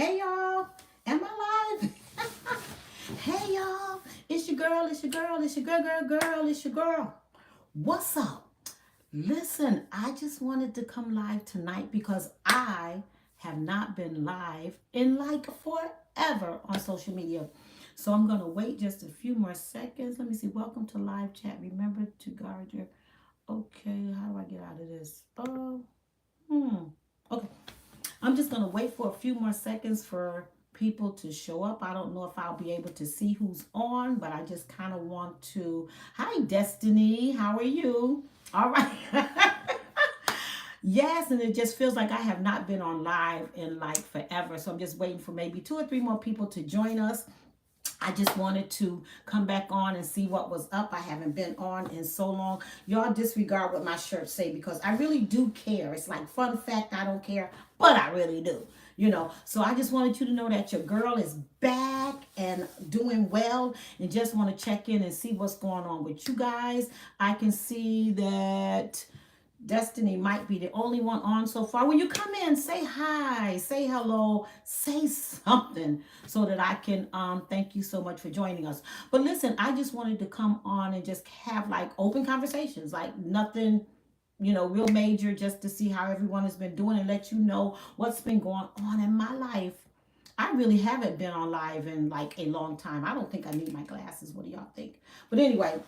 Hey y'all, am I live? Hey y'all, it's your girl, it's your girl, it's your girl, it's your girl. What's up? Listen, I just wanted to come live tonight because I have not been live in like forever on social media. So I'm gonna wait just a few more seconds. Let me see. Welcome to live chat. Remember to guard your. Okay, how do I get out of this? Okay. I'm just going to wait for a few more seconds for people to show up. I don't know if I'll be able to see who's on, but I just kind of want to. Hi, Destiny. How are you? All right. Yes, and it just feels like I have not been on live in like forever. So I'm just waiting for maybe two or three more people to join us. I just wanted to come back on and see what was up. I haven't been on in so long. Y'all disregard what my shirts say because I really do care. It's like fun fact, I don't care, but I really do. So I just wanted you to know that your girl is back and doing well and just want to check in and see what's going on with you guys. I can see that Destiny might be the only one on so far. When you come in, say hi, say hello, say something so that I can thank you so much for joining us. But listen, I just wanted to come on and just have like open conversations, like nothing, real major, just to see how everyone has been doing and let you know what's been going on in my life. I really haven't been on live in like a long time. I don't think I need my glasses. What do y'all think? But anyway,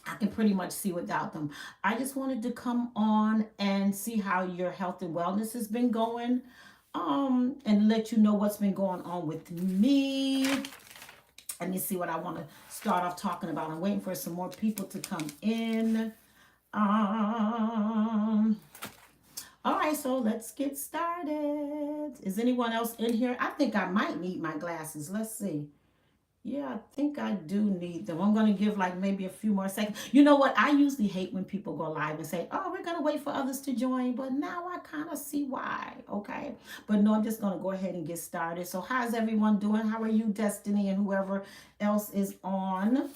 I can pretty much see without them. I just wanted to come on and see how your health and wellness has been going, and let you know what's been going on with me. Let me see what I want to start off talking about. I'm waiting for some more people to come in. Um, all right, so let's get started. Is anyone else in here? I think I might need my glasses. Let's see. Yeah, I think I do need them. I'm going to give like maybe a few more seconds. You know what? I usually hate when people go live and say, oh, we're going to wait for others to join. But now I kind of see why. Okay. But no, I'm just going to go ahead and get started. So how's everyone doing? How are you, Destiny, and whoever else is on?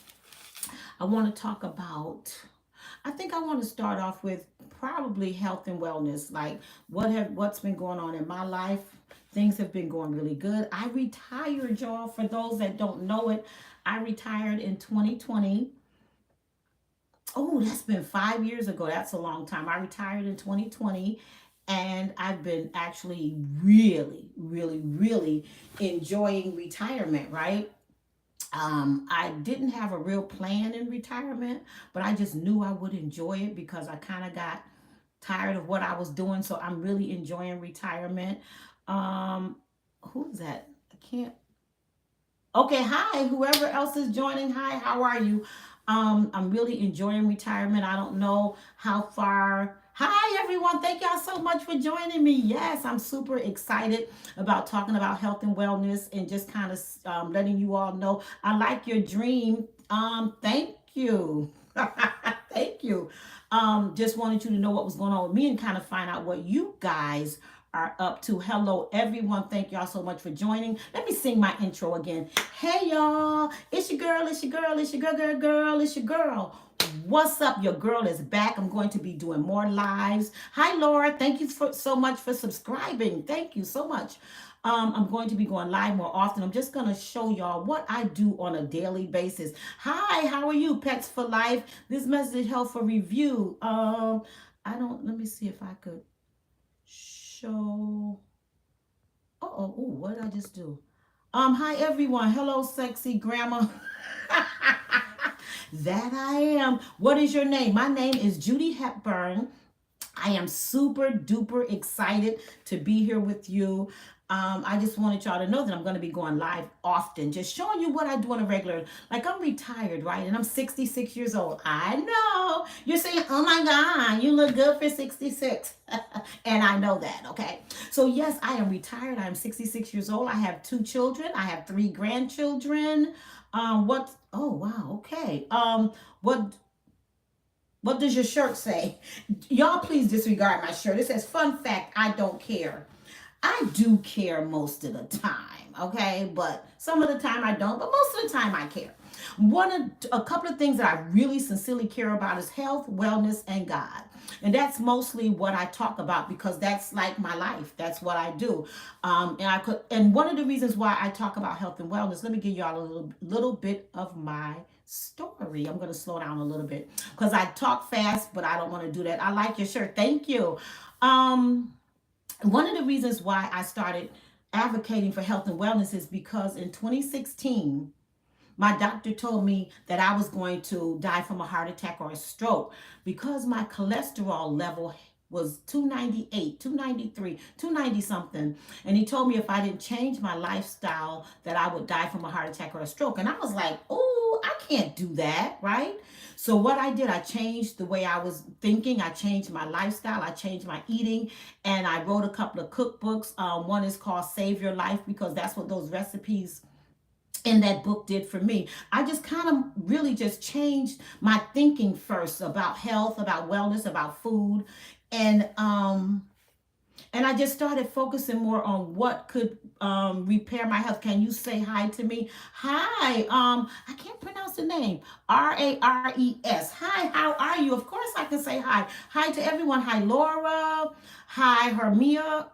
I want to talk about, I think I want to start off with probably health and wellness. Like what's been going on in my life. Things have been going really good. I retired, y'all. For those that don't know it, I retired in 2020. Oh, that's been 5 years ago. That's a long time. I retired in 2020, and I've been actually really, really, really enjoying retirement, right? I didn't have a real plan in retirement, but I just knew I would enjoy it because I kind of got tired of what I was doing. So I'm really enjoying retirement. Um, who's that? I can't. Okay, hi, whoever else is joining. Hi, how are you? I'm really enjoying retirement. I don't know how far. Hi, everyone. Thank y'all so much for joining me. Yes, I'm super excited about talking about health and wellness and just kind of letting you all know I like your dream. Thank you. Thank you. Just wanted you to know what was going on with me and kind of find out what you guys are up to. Hello, everyone. Thank y'all so much for joining. Let me sing my intro again. Hey, y'all. It's your girl. It's your girl. It's your girl. It's your girl. What's up? Your girl is back. I'm going to be doing more lives. Hi, Laura. Thank you so much for subscribing. Thank you so much. I'm going to be going live more often. I'm just going to show y'all what I do on a daily basis. Hi, how are you? Pets for Life. This message held for review. Let me see if I could show. What did I just do? Hi everyone. Hello, sexy grandma. That I am. What is your name? My name is Judy Hepburn. I am super duper excited to be here with you. I just wanted y'all to know that I'm going to be going live often, just showing you what I do on a regular. Like I'm retired, right? And I'm 66 years old. I know. You're saying, oh my God, you look good for 66. And I know that, okay? So yes, I am retired. I'm 66 years old. I have 2 children. I have 3 grandchildren. Oh, wow, okay. What does your shirt say? Y'all please disregard my shirt. It says, fun fact, I don't care. I do care most of the time, okay? But some of the time I don't, but most of the time I care. A couple of things that I really sincerely care about is health, wellness, and God. And that's mostly what I talk about because that's like my life. That's what I do. And one of the reasons why I talk about health and wellness, let me give y'all a little bit of my story. I'm going to slow down a little bit because I talk fast, but I don't want to do that. I like your shirt. Thank you. Um, One of the reasons why I started advocating for health and wellness is because in 2016, my doctor told me that I was going to die from a heart attack or a stroke because my cholesterol level was 298, 293, 290 something. And he told me if I didn't change my lifestyle that I would die from a heart attack or a stroke. And I was like, oh, I can't do that, right? So what I did, I changed the way I was thinking. I changed my lifestyle. I changed my eating. And I wrote a couple of cookbooks. One is called Save Your Life because that's what those recipes in that book did for me. I just kind of really just changed my thinking first about health, about wellness, about food, and um and I just started focusing more on what could repair my health. Can you say hi to me? Hi. I can't pronounce the name. Rares. Hi. How are you? Of course, I can say hi. Hi to everyone. Hi, Laura. Hi, Hermia.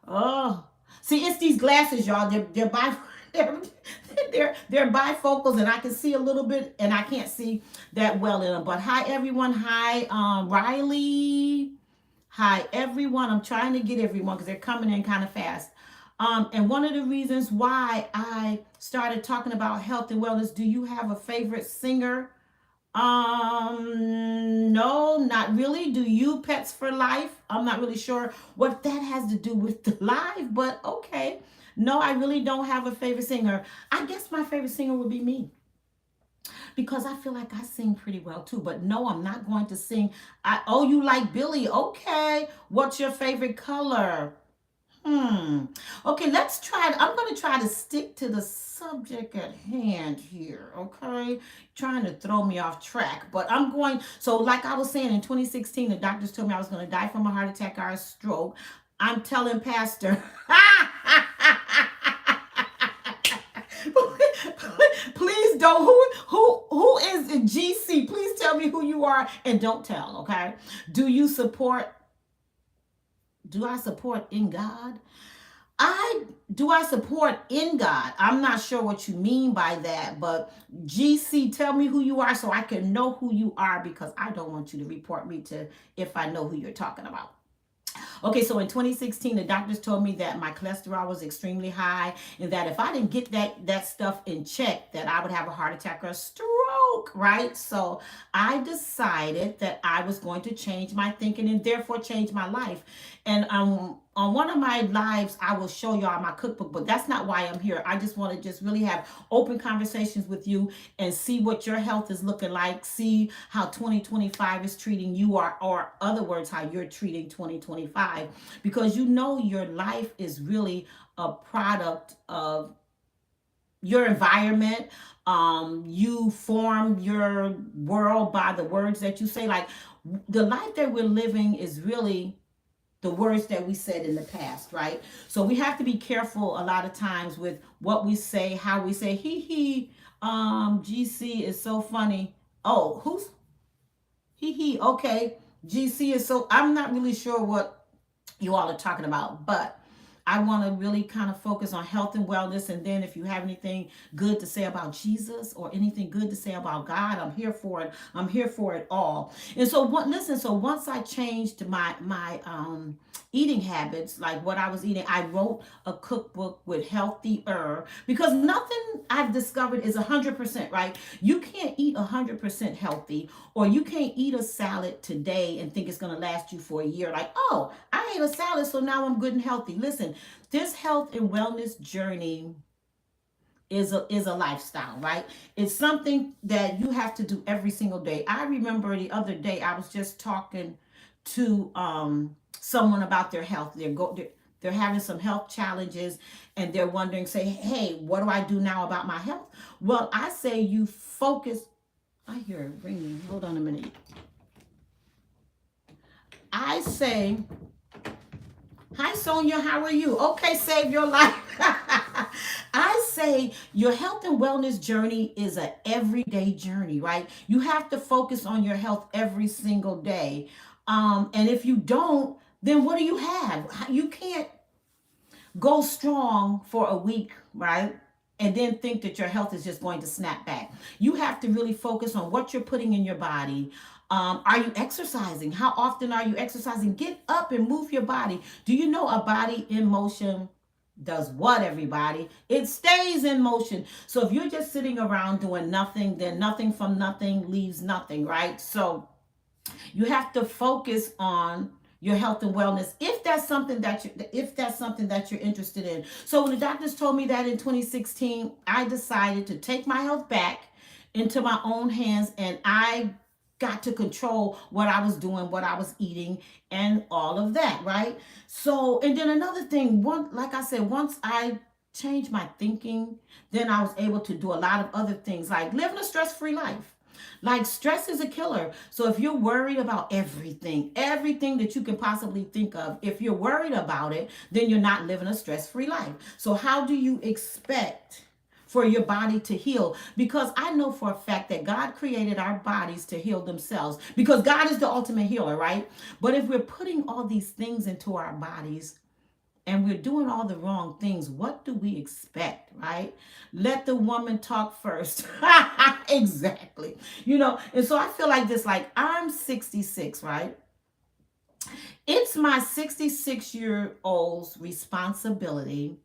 Oh, see, it's these glasses, y'all. They're they're bifocals, and I can see a little bit, and I can't see that well in them. But hi, everyone. Hi, Riley. Hi, everyone. I'm trying to get everyone because they're coming in kind of fast. And one of the reasons why I started talking about health and wellness. Do you have a favorite singer? No, not really. Do you Pets for Life? I'm not really sure what that has to do with the live, but okay. No, I really don't have a favorite singer. I guess my favorite singer would be me because I feel like I sing pretty well too. But no, I'm not going to sing. Oh, you like Billy? Okay. What's your favorite color? Hmm. Okay, let's try. I'm going to try to stick to the subject at hand here. Okay, trying to throw me off track, but I'm going. So, like I was saying, in 2016, the doctors told me I was going to die from a heart attack or a stroke. I'm telling Pastor. Please don't. Who is GC? Please tell me who you are and don't tell. Okay. Do you support? Do I support in God? I support in God? I'm not sure what you mean by that, but GC, tell me who you are so I can know who you are because I don't want you to report me to if I know who you're talking about. Okay, so in 2016, the doctors told me that my cholesterol was extremely high and that if I didn't get that stuff in check, that I would have a heart attack or a stroke, right? So I decided that I was going to change my thinking and therefore change my life. And on one of my lives, I will show y'all my cookbook, but that's not why I'm here. I just want to just really have open conversations with you and see what your health is looking like, see how 2025 is treating you, or other words, how you're treating 2025, because you know your life is really a product of your environment. You form your world by the words that you say. Like the life that we're living is really the words that we said in the past, right? So we have to be careful a lot of times with what we say, how we say. GC is so funny. Oh, who's okay. GC is so, I'm not really sure what you all are talking about, but I want to really kind of focus on health and wellness. And then if you have anything good to say about Jesus or anything good to say about God, I'm here for it. I'm here for it all. And so listen, so once I changed my eating habits, like what I was eating, I wrote a cookbook with healthier, because nothing I've discovered is 100%, right? You can't eat 100% healthy, or you can't eat a salad today and think it's going to last you for a year. Like, oh, I ate a salad, so now I'm good and healthy. Listen, this health and wellness journey is a lifestyle, right? It's something that you have to do every single day. I remember the other day I was just talking to someone about their health. They're having some health challenges and they're wondering, say, hey, what do I do now about my health? Well, I say you focus. I hear it ringing. Hold on a minute. I say Hi, Sonia. How are you? Okay, save your life. I say your health and wellness journey is a everyday journey, right? You have to focus on your health every single day. And if you don't, then what do you have? You can't go strong for a week, right? And then think that your health is just going to snap back. You have to really focus on what you're putting in your body. Are you exercising? How often are you exercising? Get up and move your body. Do you know a body in motion does what, everybody? It stays in motion. So if you're just sitting around doing nothing, then nothing from nothing leaves nothing, right? So you have to focus on your health and wellness if that's something that you're interested in. So when the doctors told me that in 2016, I decided to take my health back into my own hands, and I got to control what I was doing, what I was eating, and all of that, right? So, and then another thing, one like I said, once I changed my thinking, then I was able to do a lot of other things like living a stress-free life. Like stress is a killer. So if you're worried about everything that you can possibly think of, if you're worried about it, then you're not living a stress-free life. So how do you expect for your body to heal? Because I know for a fact that God created our bodies to heal themselves because God is the ultimate healer, right? But if we're putting all these things into our bodies, and we're doing all the wrong things, what do we expect, right? Let the woman talk first. Exactly. And so I feel like this, like I'm 66, right? It's my 66-year-old's responsibility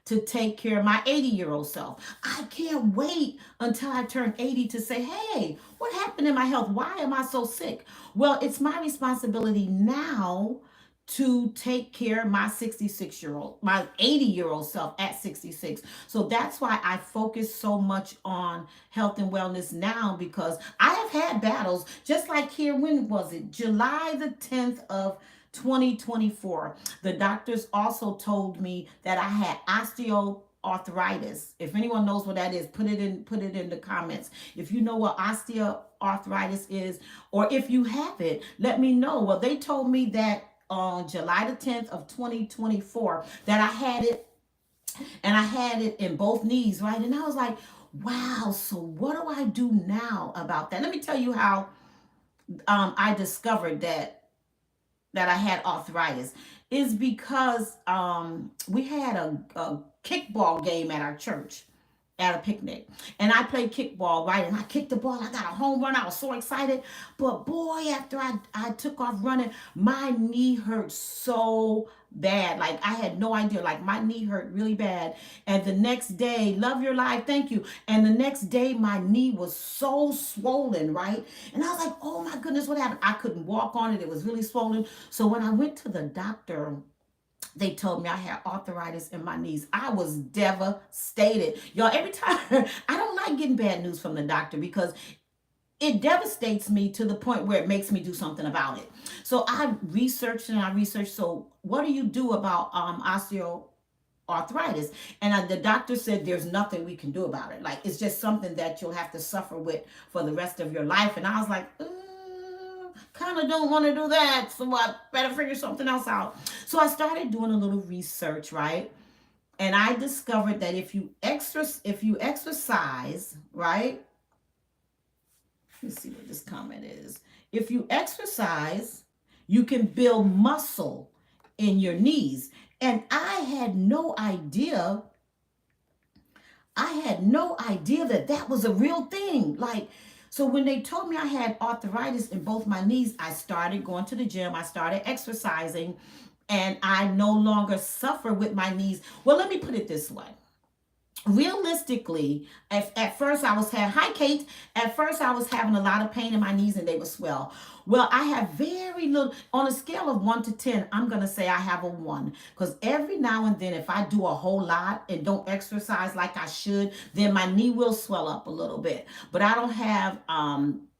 to take care of my 80-year-old self. I can't wait until I turn 80 to say, hey, what happened in my health? Why am I so sick? Well, it's my responsibility now to take care of my 66-year-old, my 80-year-old self at 66. So that's why I focus so much on health and wellness now, because I have had battles just like here. When was it? July the 10th of 2024. The doctors also told me that I had osteoarthritis. If anyone knows what that is, put it in the comments. If you know what osteoarthritis is, or if you have it, let me know. Well, they told me that on July the 10th of 2024 that I had it, and I had it in both knees, right? And I was like, wow, so what do I do now about that? Let me tell you how I discovered that I had arthritis is because we had a kickball game at our church at a picnic. And I played kickball, right? And I kicked the ball. I got a home run. I was so excited. But boy, after I took off running, my knee hurt so bad. Like I had no idea. Like my knee hurt really bad. And the next day, love your life, thank you. And the next day, my knee was so swollen, right? And I was like, oh my goodness, what happened? I couldn't walk on it. It was really swollen. So when I went to the doctor, they told me I had arthritis in my knees. I was devastated. Y'all, every time, I don't like getting bad news from the doctor because it devastates me to the point where it makes me do something about it. So I researched and I researched. So what do you do about osteoarthritis? And the doctor said there's nothing we can do about it. Like it's just something that you'll have to suffer with for the rest of your life. And I was like, kind of don't want to do that, so I better figure something else out. So I started doing a little research, right? And I discovered that if you exercise, right? Let's see what this comment is. If you exercise, you can build muscle in your knees. And I had no idea that that was a real thing. Like, so when they told me I had arthritis in both my knees, I started going to the gym, I started exercising, and I no longer suffer with my knees. Well, let me put it this way. Realistically, at first I was having, hi Kate, at first I was having a lot of pain in my knees and they would swell. Well, I have very little, on a scale of 1 to 10, I'm going to say I have a 1. Because every now and then, if I do a whole lot and don't exercise like I should, then my knee will swell up a little bit. But I don't have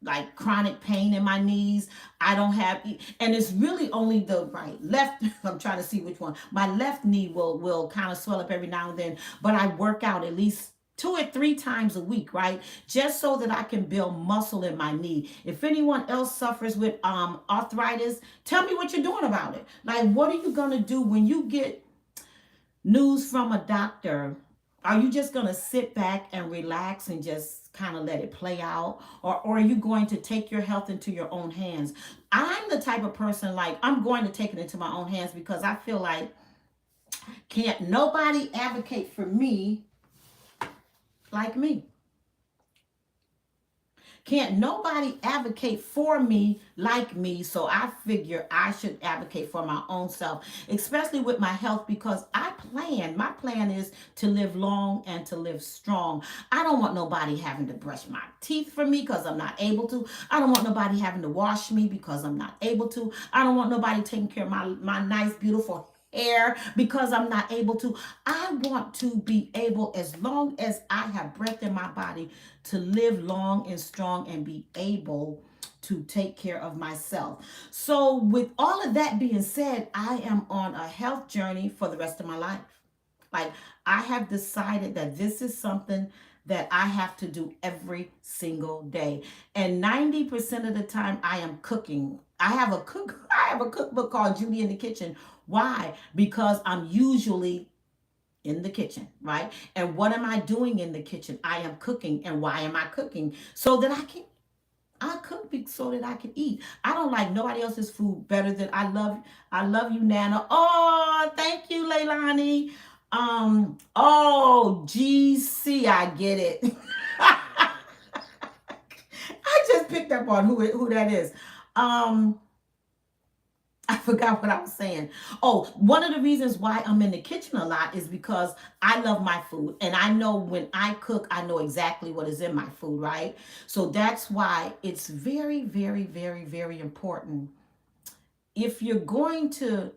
like chronic pain in my knees. I don't have, and it's really only the left, I'm trying to see which one. My left knee will kind of swell up every now and then, but I work out at least 2 or 3 times a week, right? Just so that I can build muscle in my knee. If anyone else suffers with arthritis, tell me what you're doing about it. Like, what are you gonna do when you get news from a doctor? Are you just going to sit back and relax and just kind of let it play out? Or are you going to take your health into your own hands? I'm the type of person, like, I'm going to take it into my own hands because I feel like can't nobody advocate for me like me. Can't nobody advocate for me like me, so I figure I should advocate for my own self, especially with my health, because my plan is to live long and to live strong. I don't want nobody having to brush my teeth for me because I'm not able to. I don't want nobody having to wash me because I'm not able to. I don't want nobody taking care of my nice, beautiful hair because I'm not able to. I want to be able, as long as I have breath in my body, to live long and strong and be able to take care of myself. So, with all of that being said, I am on a health journey for the rest of my life. Like, I have decided that this is something that I have to do every single day. And 90% of the time I am cooking. I have a cookbook called Judy in the Kitchen. Why? Because I'm usually in the kitchen, right? And what am I doing in the kitchen? I am cooking. And why am I cooking? So that I cook so that I can eat. I don't like nobody else's food better than I love you, Nana. Oh, thank you, Leilani. Oh, GC, I get it. I just picked up on who that is. I forgot what I was saying. Oh, one of the reasons why I'm in the kitchen a lot is because I love my food. And I know when I cook, I know exactly what is in my food, right? So that's why it's very, very, very, very important. If you're going to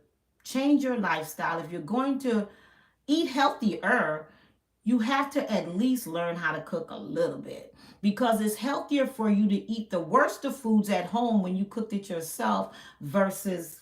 change your lifestyle, if you're going to eat healthier, you have to at least learn how to cook a little bit, because it's healthier for you to eat the worst of foods at home when you cooked it yourself versus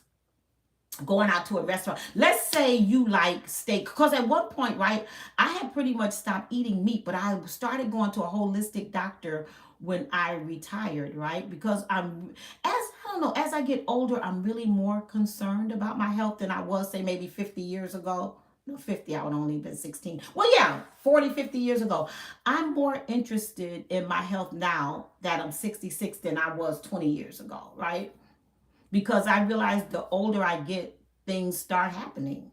going out to a restaurant. Let's say you like steak, because at one point, right, I had pretty much stopped eating meat, but I started going to a holistic doctor when I retired, right? Because I don't know, as I get older, I'm really more concerned about my health than I was, say, maybe 50 years ago. No, 50, I would only been 16. Well, yeah, 40, 50 years ago. I'm more interested in my health now that I'm 66 than I was 20 years ago, right? Because I realize the older I get, things start happening.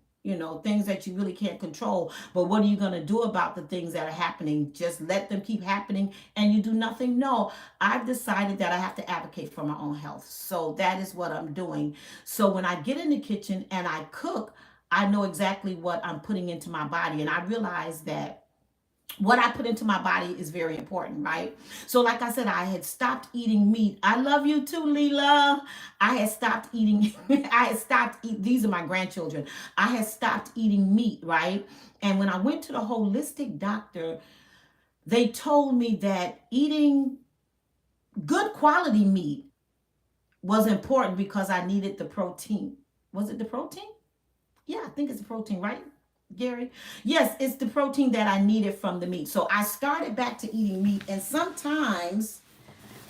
Things that you really can't control. But what are you going to do about the things that are happening? Just let them keep happening and you do nothing? No, I've decided that I have to advocate for my own health. So that is what I'm doing. So when I get in the kitchen and I cook, I know exactly what I'm putting into my body. And I realize that what I put into my body is very important, right? So, like I said, I had stopped eating meat. I love you too, Leela. I had stopped eating, these are my grandchildren. I had stopped eating meat, right? And when I went to the holistic doctor, they told me that eating good quality meat was important because I needed the protein. Was it the protein? Yeah, I think it's the protein, right, Gary? Yes, it's the protein that I needed from the meat. So I started back to eating meat, and sometimes,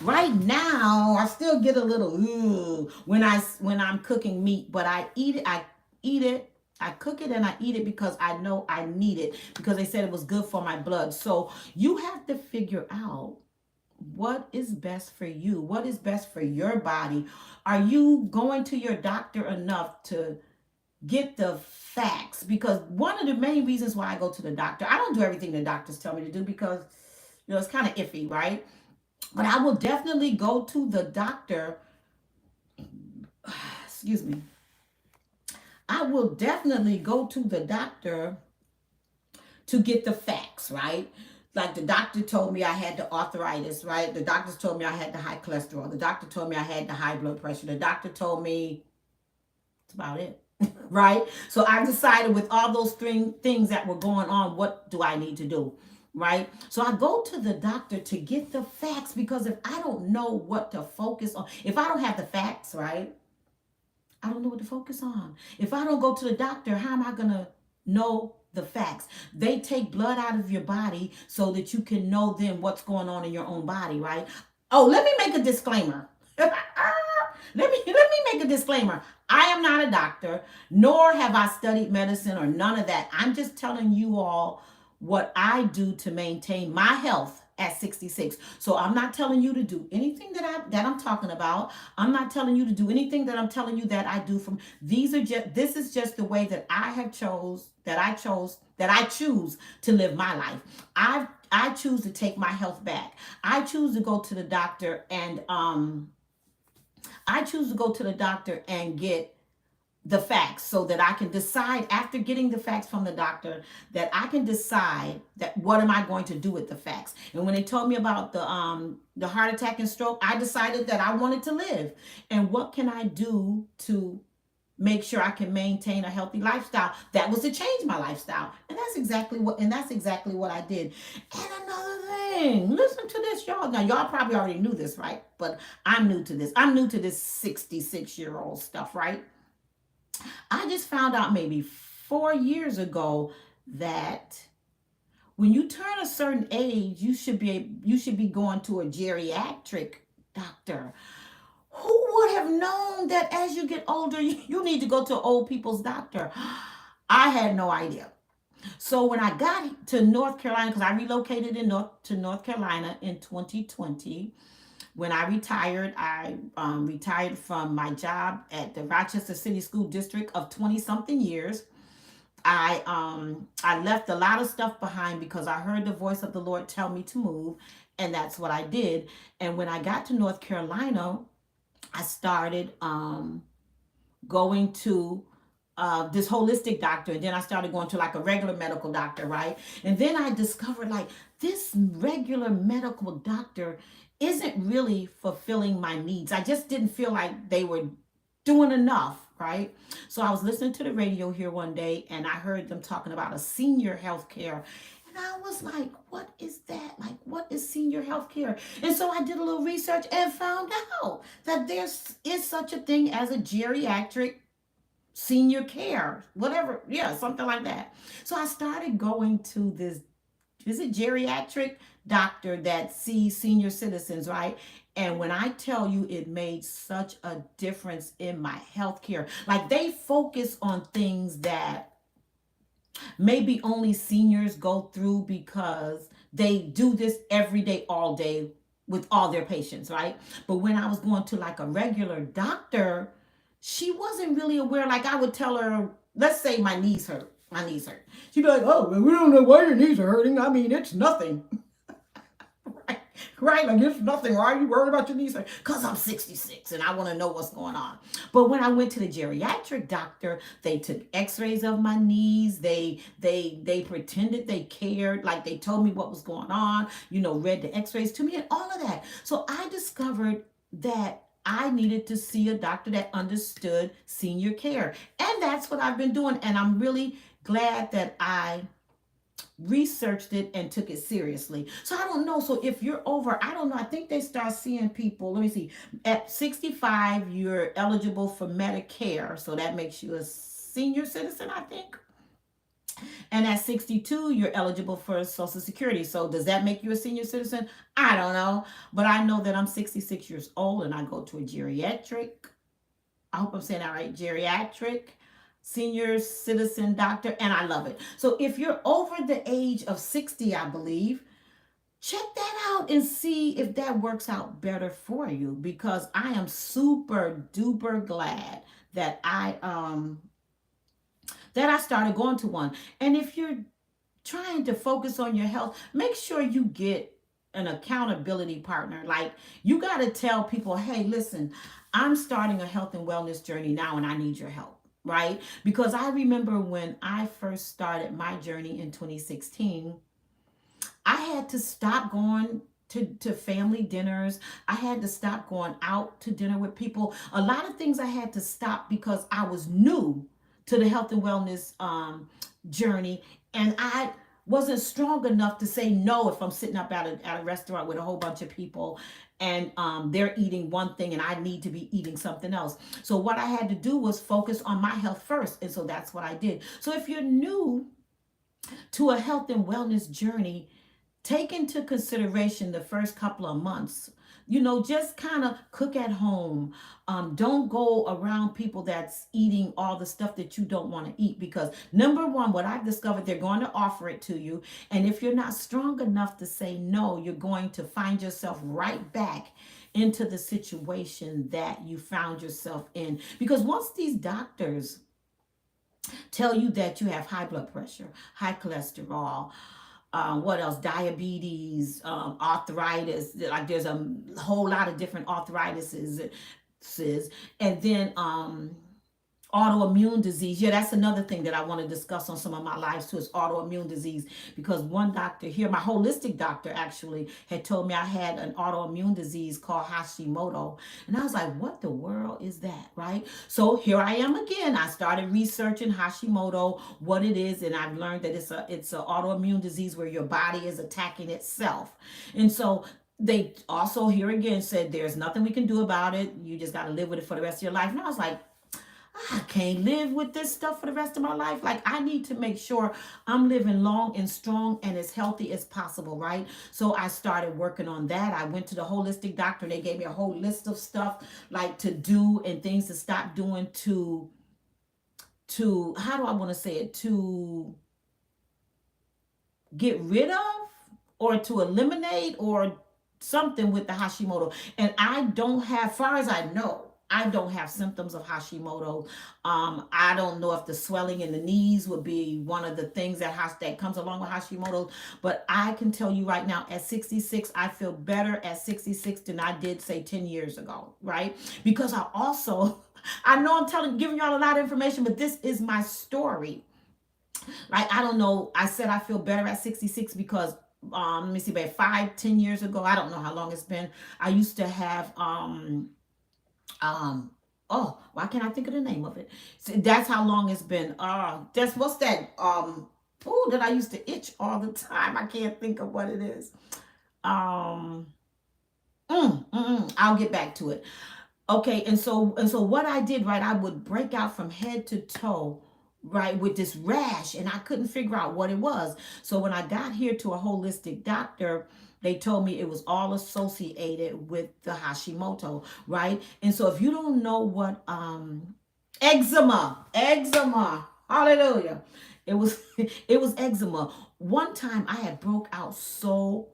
right now, I still get a little when I'm cooking meat, but I eat it. I cook it and I eat it because I know I need it, because they said it was good for my blood. So you have to figure out what is best for you, what is best for your body. Are you going to your doctor enough to get the facts? Because one of the main reasons why I go to the doctor, I don't do everything the doctors tell me to do because it's kind of iffy, right? But I will definitely go to the doctor. Excuse me. I will definitely go to the doctor to get the facts, right? Like, the doctor told me I had the arthritis, right? The doctors told me I had the high cholesterol. The doctor told me I had the high blood pressure. The doctor told me that's about it. Right? So I decided, with all those things that were going on, what do I need to do? Right? So I go to the doctor to get the facts, because if I don't know what to focus on, if I don't have the facts, right, I don't know what to focus on. If I don't go to the doctor, how am I going to know the facts. They take blood out of your body so that you can know then what's going on in your own body, right? Oh, let me make a disclaimer. Let me make a disclaimer. I am not a doctor, nor have I studied medicine or none of that. I'm just telling you all what I do to maintain my health at 66. So I'm not telling you to do anything that I'm talking about. I'm not telling you to do anything that I'm telling you that I do from these are just this is just the way that I choose to live my life. I choose to take my health back. I choose to go to the doctor and get the facts so that I can decide after getting the facts from the doctor that I can decide that what am I going to do with the facts. And when they told me about the heart attack and stroke, I decided that I wanted to live. And what can I do to make sure I can maintain a healthy lifestyle? That was to change my lifestyle. And that's exactly what I did. And another thing, listen to this, y'all. Now y'all probably already knew this, right? But I'm new to this. I'm new to this 66-year-old stuff, right? I just found out maybe 4 years ago that when you turn a certain age, you should be going to a geriatric doctor. Who would have known that as you get older, you need to go to old people's doctor? I had no idea. So when I got to North Carolina, because I relocated to North Carolina in 2020, when I retired from my job at the Rochester City School District of 20 something years. I left a lot of stuff behind because I heard the voice of the Lord tell me to move, and that's what I did. And when I got to North Carolina, I started going to this holistic doctor, and then I started going to like a regular medical doctor, right? And then I discovered like this regular medical doctor isn't really fulfilling my needs. I just didn't feel like they were doing enough, right? So I was listening to the radio here one day, and I heard them talking about a senior health care. And I was like, what is that? Like, what is senior health care? And so I did a little research and found out that there is such a thing as a geriatric senior care, whatever, yeah, something like that. So I started going to this, is it geriatric doctor that sees senior citizens, right? And when I tell you it made such a difference in my health care, like they focus on things that maybe only seniors go through because they do this every day, all day with all their patients, right? But when I was going to like a regular doctor, she wasn't really aware. Like I would tell her, let's say my knees hurt. My knees hurt. She'd be like, oh, well, we don't know why your knees are hurting. I mean, it's nothing. Right? Right? Like it's nothing. Why are you worried about your knees? Because I'm 66 and I want to know what's going on. But when I went to the geriatric doctor, they took x-rays of my knees. They pretended they cared, like they told me what was going on, read the x-rays to me and all of that. So I discovered that I needed to see a doctor that understood senior care. And that's what I've been doing. And I'm really glad that I researched it and took it seriously. So I don't know. So if you're over, I don't know, I think they start seeing people, let me see, at 65, you're eligible for Medicare. So that makes you a senior citizen, I think. And at 62, you're eligible for Social Security. So does that make you a senior citizen? I don't know. But I know that I'm 66 years old and I go to a geriatric, I hope I'm saying that right, geriatric senior citizen doctor, and I love it. So if you're over the age of 60, I believe, check that out and see if that works out better for you, because I am super duper glad that I started going to one. And if you're trying to focus on your health, make sure you get an accountability partner. Like you got to tell people, hey, listen, I'm starting a health and wellness journey now and I need your help, right? Because I remember when I first started my journey in 2016, I had to stop going to family dinners. I had to stop going out to dinner with people. A lot of things I had to stop because I was new to the health and wellness journey. And I wasn't strong enough to say no if I'm sitting up at a restaurant with a whole bunch of people and they're eating one thing and I need to be eating something else. So what I had to do was focus on my health first. And so that's what I did. So if you're new to a health and wellness journey, take into consideration the first couple of months. Just kind of cook at home. Don't go around people that's eating all the stuff that you don't want to eat, because number one, what I've discovered, they're going to offer it to you. And if you're not strong enough to say no, you're going to find yourself right back into the situation that you found yourself in. Because once these doctors tell you that you have high blood pressure, high cholesterol, what else? Diabetes, arthritis. Like there's a whole lot of different arthritises, and then autoimmune disease. Yeah, that's another thing that I want to discuss on some of my lives too, is autoimmune disease. Because one doctor here, my holistic doctor actually, had told me I had an autoimmune disease called Hashimoto. And I was like, what the world is that, right? So here I am again. I started researching Hashimoto, what it is, and I've learned that it's a autoimmune disease where your body is attacking itself. And so they also here again said there's nothing we can do about it. You just got to live with it for the rest of your life. And I was like, I can't live with this stuff for the rest of my life. Like, I need to make sure I'm living long and strong and as healthy as possible, right? So I started working on that. I went to the holistic doctor. They gave me a whole list of stuff like to do and things to stop doing to how do I want to say it, to get rid of or to eliminate or something with the Hashimoto. And I don't have, far as I know, I don't have symptoms of Hashimoto. I don't know if the swelling in the knees would be one of the things that comes along with Hashimoto. But I can tell you right now, at 66, I feel better at 66 than I did, say, 10 years ago, right? Because I also, I know giving y'all a lot of information, but this is my story. Like, I don't know. I said I feel better at 66 because let me see, about 5, 10 years ago, I don't know how long it's been. I used to have um oh, why can't I think of the name of it? So that's how long it's been. That's what's that oh, that I used to itch all the time. I can't think of what it is. Um I'll get back to it. Okay, and so what I did, right, I would break out from head to toe, right, with this rash, and I couldn't figure out what it was. So when I got here to a holistic doctor, they told me it was all associated with the Hashimoto, right? And so if you don't know what eczema, hallelujah. It was it was eczema. One time I had broke out so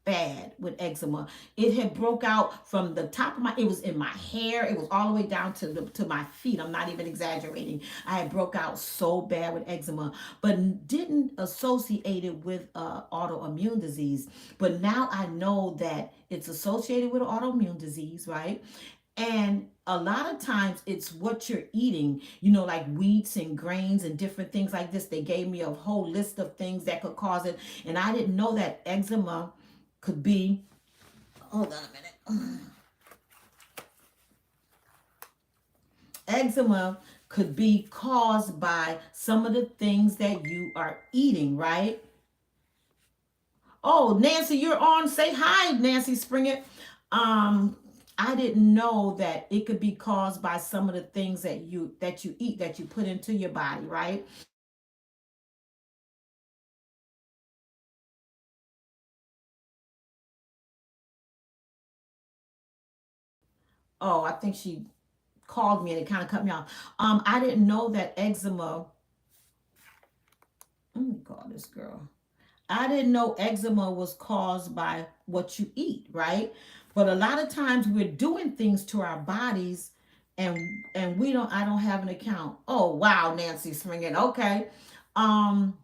bad with eczema. It had broke out from the top of it was in my hair. It was all the way down to my feet. I'm not even exaggerating. I had broke out so bad with eczema, but didn't associate it with autoimmune disease. But now I know that it's associated with autoimmune disease, right? And a lot of times it's what you're eating, like wheats and grains and different things like this. They gave me a whole list of things that could cause it. And I didn't know that eczema could be, hold on a minute. Eczema could be caused by some of the things that you are eating, right? Oh, Nancy, you're on. Say hi, Nancy Springer. I didn't know that it could be caused by some of the things that you eat, that you put into your body, right? Oh, I think she called me and it kind of cut me off. I didn't know that eczema. Let me call this girl. I didn't know eczema was caused by what you eat, right? But a lot of times we're doing things to our bodies and we don't I don't have an account. Oh, wow, Nancy Springen. Okay. Um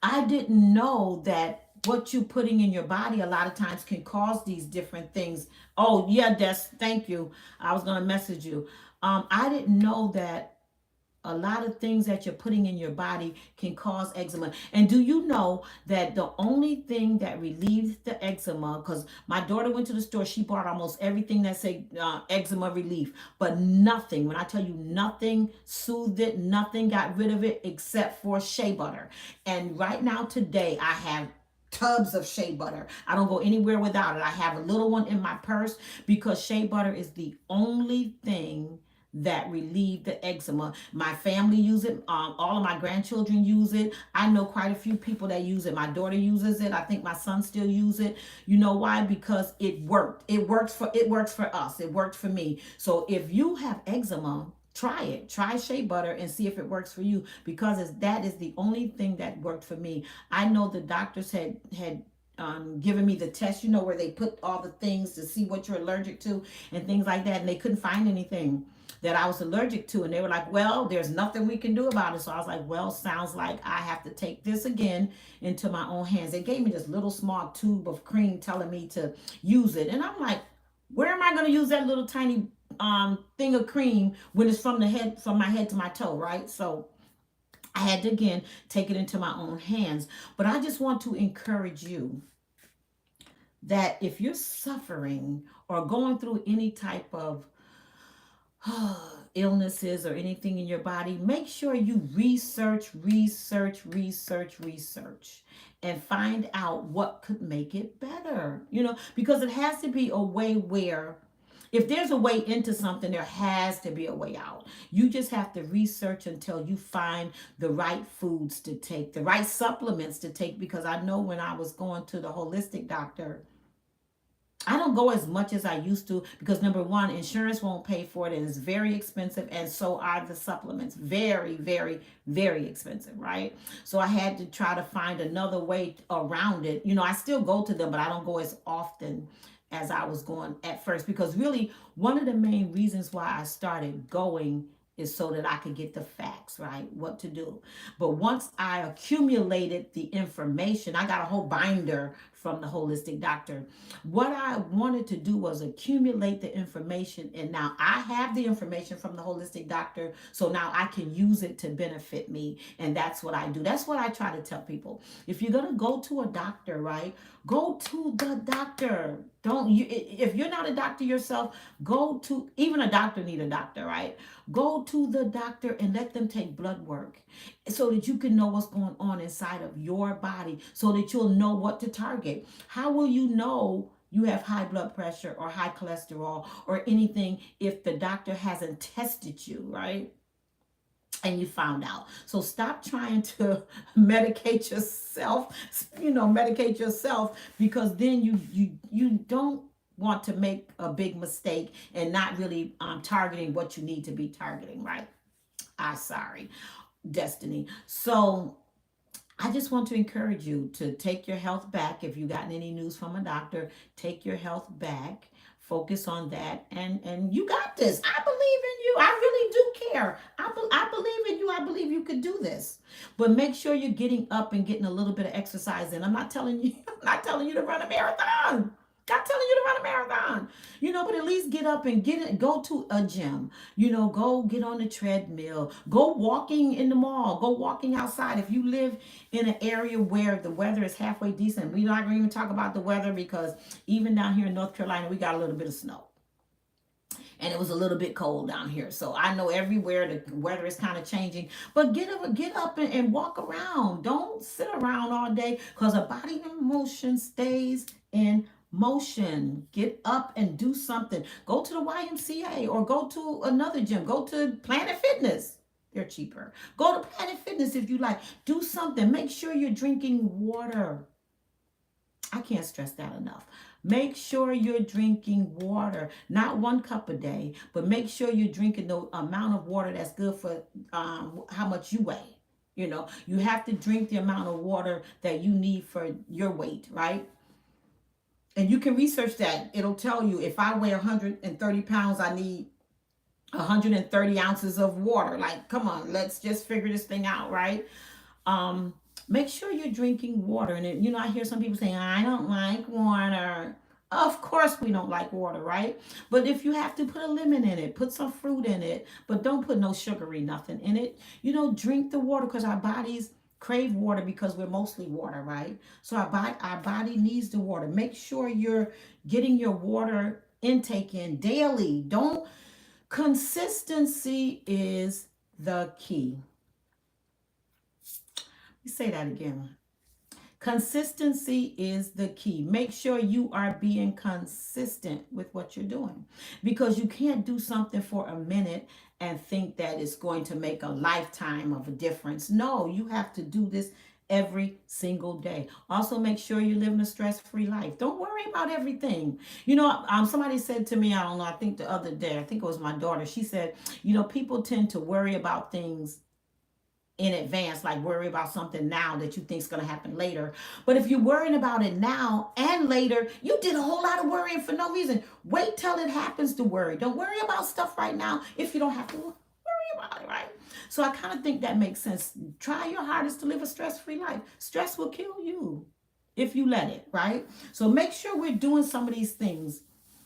I didn't know that what you're putting in your body a lot of times can cause these different things. Oh, yeah, Des, thank you. I was going to message you. I didn't know that a lot of things that you're putting in your body can cause eczema. And do you know that the only thing that relieves the eczema, because my daughter went to the store, she bought almost everything that said eczema relief, but nothing, when I tell you nothing soothed it, nothing got rid of it except for shea butter. And right now today I have tubs of shea butter. I don't go anywhere without it. I have a little one in my purse because shea butter is the only thing that relieve the eczema. My family use it. All of my grandchildren use it. I know quite a few people that use it. My daughter uses it. I think my son still use it. You know why? Because it worked. It works for us. It worked for me. So if you have eczema, try it. Try shea butter and see if it works for you, because that is the only thing that worked for me. I know the doctors had given me the test, where they put all the things to see what you're allergic to and things like that, and they couldn't find anything that I was allergic to. And they were like, well, there's nothing we can do about it. So I was like, well, sounds like I have to take this again into my own hands. They gave me this little small tube of cream telling me to use it. And I'm like, where am I going to use that little tiny thing of cream when it's from my head to my toe, right? So I had to again take it into my own hands. But I just want to encourage you that if you're suffering or going through any type of illnesses or anything in your body, make sure you research, and find out what could make it better. Because it has to be a way where, if there's a way into something, there has to be a way out. You just have to research until you find the right foods to take, the right supplements to take. Because I know when I was going to the holistic doctor, I don't go as much as I used to, because number one, insurance won't pay for it and it's very expensive, and so are the supplements. Very, very, very expensive, right? So I had to try to find another way around it. I still go to them, but I don't go as often as I was going at first, because really one of the main reasons why I started going is so that I could get the facts, right? What to do. But once I accumulated the information, I got a whole binder from the holistic doctor. What I wanted to do was accumulate the information, and now I have the information from the holistic doctor, so now I can use it to benefit me. And that's what I do. That's what I try to tell people. If you're going to go to a doctor, right? Go to the doctor. Don't you If you're not a doctor yourself, go to, even a doctor need a doctor, right? Go to the doctor and let them take blood work, so that you can know what's going on inside of your body, so that you'll know what to target. How will you know you have high blood pressure or high cholesterol or anything if the doctor hasn't tested you, right? And you found out. So stop trying to medicate yourself, because then you don't want to make a big mistake and not really targeting what you need to be targeting, right? Sorry, Destiny. So I just want to encourage you to take your health back. If you gotten any news from a doctor, take your health back. Focus on that, and you got this. I believe in you. I really do care. I believe in you. I believe you could do this. But make sure you're getting up and getting a little bit of exercise in. I'm not telling you. I'm not telling you to run a marathon. Not telling you to run a marathon, but at least get up and get it. Go to a gym, go get on the treadmill, go walking in the mall, go walking outside. If you live in an area where the weather is halfway decent, we're not going to even talk about the weather, because even down here in North Carolina, we got a little bit of snow. And it was a little bit cold down here. So I know everywhere the weather is kind of changing. But get up and walk around. Don't sit around all day, because a body in motion stays in motion. Get up and do something. Go to the YMCA or go to another gym. Go to Planet Fitness. They're cheaper. Go to Planet Fitness if you like. Do something. Make sure you're drinking water. I can't stress that enough. Make sure you're drinking water, not 1 cup a day, but make sure you're drinking the amount of water that's good for how much you weigh. You have to drink the amount of water that you need for your weight, right? And you can research that. It'll tell you, if I weigh 130 pounds, I need 130 ounces of water. Like, come on, let's just figure this thing out, right? um Make sure you're drinking water. And I hear some people saying, I don't like water. Of course we don't like water, right? But if you have to, put a lemon in it, put some fruit in it, but don't put no sugary nothing in it. Drink the water, because our bodies crave water, because we're mostly water, right? So our body needs the water. Make sure you're getting your water intake in daily. Don't Consistency is the key. Let me say that again. Consistency is the key. Make sure you are being consistent with what you're doing, because you can't do something for a minute and think that it's going to make a lifetime of a difference. No, you have to do this every single day. Also, make sure you're living a stress-free life. Don't worry about everything. Somebody said to me, I don't know, I think the other day, I think it was my daughter, she said, people tend to worry about things in advance, like worry about something now that you think is going to happen later. But if you're worrying about it now and later, you did a whole lot of worrying for no reason. Wait till it happens to worry. Don't worry about stuff right now if you don't have to worry about it, right? So I kind of think that makes sense. Try your hardest to live a stress-free life. Stress will kill you if you let it, right? So make sure we're doing some of these things.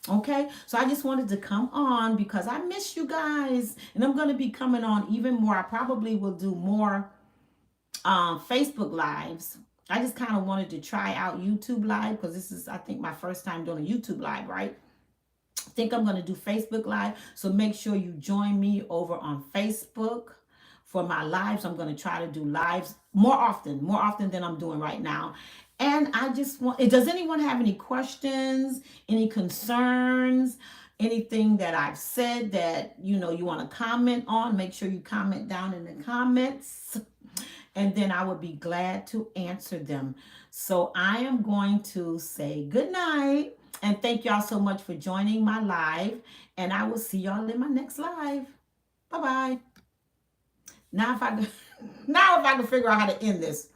Okay, so I just wanted to come on because I miss you guys, and I'm going to be coming on even more. I probably will do more Facebook lives. I just kind of wanted to try out YouTube live because this is, I think, my first time doing a YouTube live, right? I think I'm going to do Facebook live. So make sure you join me over on Facebook for my lives. I'm going to try to do lives more often than I'm doing right now. And I just want, does anyone have any questions, any concerns, anything that I've said that, you want to comment on? Make sure you comment down in the comments, and then I would be glad to answer them. So I am going to say good night and thank y'all so much for joining my live. And I will see y'all in my next live. Bye bye. Now if I can, now if I can figure out how to end this.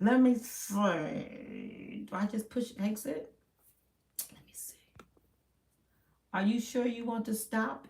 Let me see. Do I just push exit? Let me see. Are you sure you want to stop?